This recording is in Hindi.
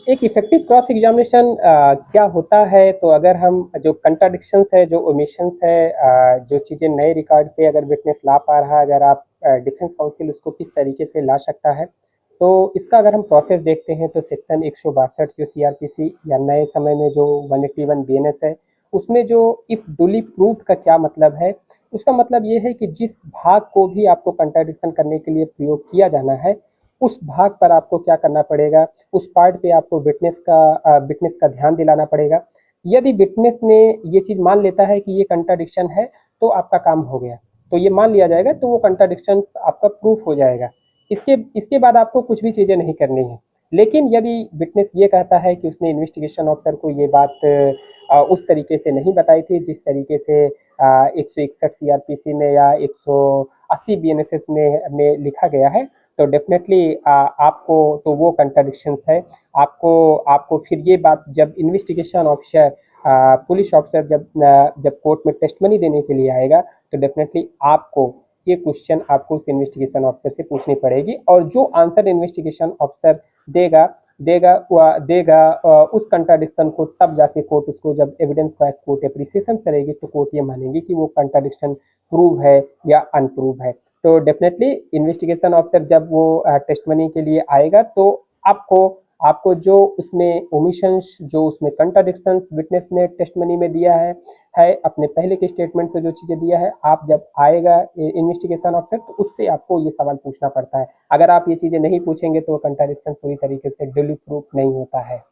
एक इफेक्टिव क्रॉस एग्जामिनेशन क्या होता है, तो अगर हम जो कंट्राडिक्शंस है, जो ओमिशंस है, जो चीज़ें नए रिकॉर्ड पे अगर विटनेस ला पा रहा है, अगर आप डिफेंस काउंसिल उसको किस तरीके से ला सकता है, तो इसका अगर हम प्रोसेस देखते हैं तो सेक्शन 162 जो सीआरपीसी या नए समय में जो 181 बीएनएस है, उसमें जो इफ डुली प्रूव्ड का क्या मतलब है, उसका मतलब ये है कि जिस भाग को भी आपको कंट्राडिक्शन करने के लिए प्रयोग किया जाना है, उस भाग पर आपको क्या करना पड़ेगा, उस पार्ट पे आपको विटनेस का ध्यान दिलाना पड़ेगा। यदि विटनेस ने ये चीज़ मान लेता है कि ये कंट्राडिक्शन है, तो आपका काम हो गया। तो ये मान लिया जाएगा तो वो कंट्राडिक्शन आपका प्रूफ हो जाएगा। इसके इसके बाद आपको कुछ भी चीज़ें नहीं करनी है। लेकिन यदि विटनेस ये कहता है कि उसने इन्वेस्टिगेशन ऑफिसर को ये बात उस तरीके से नहीं बताई थी जिस तरीके से 161 सीआरपीसी में या 180 बीएनएसएस में लिखा गया है, तो डेफिनेटली आपको तो वो कंट्राडिक्शंस है। आपको आपको फिर ये बात जब इन्वेस्टिगेशन ऑफिसर पुलिस ऑफिसर जब कोर्ट में टेस्टमनी देने के लिए आएगा, तो डेफिनेटली आपको ये क्वेश्चन आपको उस इन्वेस्टिगेशन ऑफिसर से पूछनी पड़ेगी, और जो आंसर इन्वेस्टिगेशन ऑफिसर देगा उस कंट्राडिक्शन को तब जाके कोर्ट उसको जब एविडेंस का कोर्ट अप्रिसिएशन करेगी, तो कोर्ट ये मानेगी कि वो कंट्राडिक्शन प्रूव है या अनप्रूव है। तो डेफिनेटली इन्वेस्टिगेशन ऑफिसर जब वो टेस्टमनी के लिए आएगा, तो आपको आपको जो उसमें ओमिशंस, जो उसमें कंट्राडिक्शंस विटनेस ने टेस्टमनी में दिया है अपने पहले के स्टेटमेंट से जो चीज़ें दिया है, आप जब आएगा इन्वेस्टिगेशन ऑफिसर, तो उससे आपको ये सवाल पूछना पड़ता है। अगर आप ये चीज़ें नहीं पूछेंगे तो कंट्राडिक्शन पूरी तरीके से डुली प्रूफ नहीं होता है।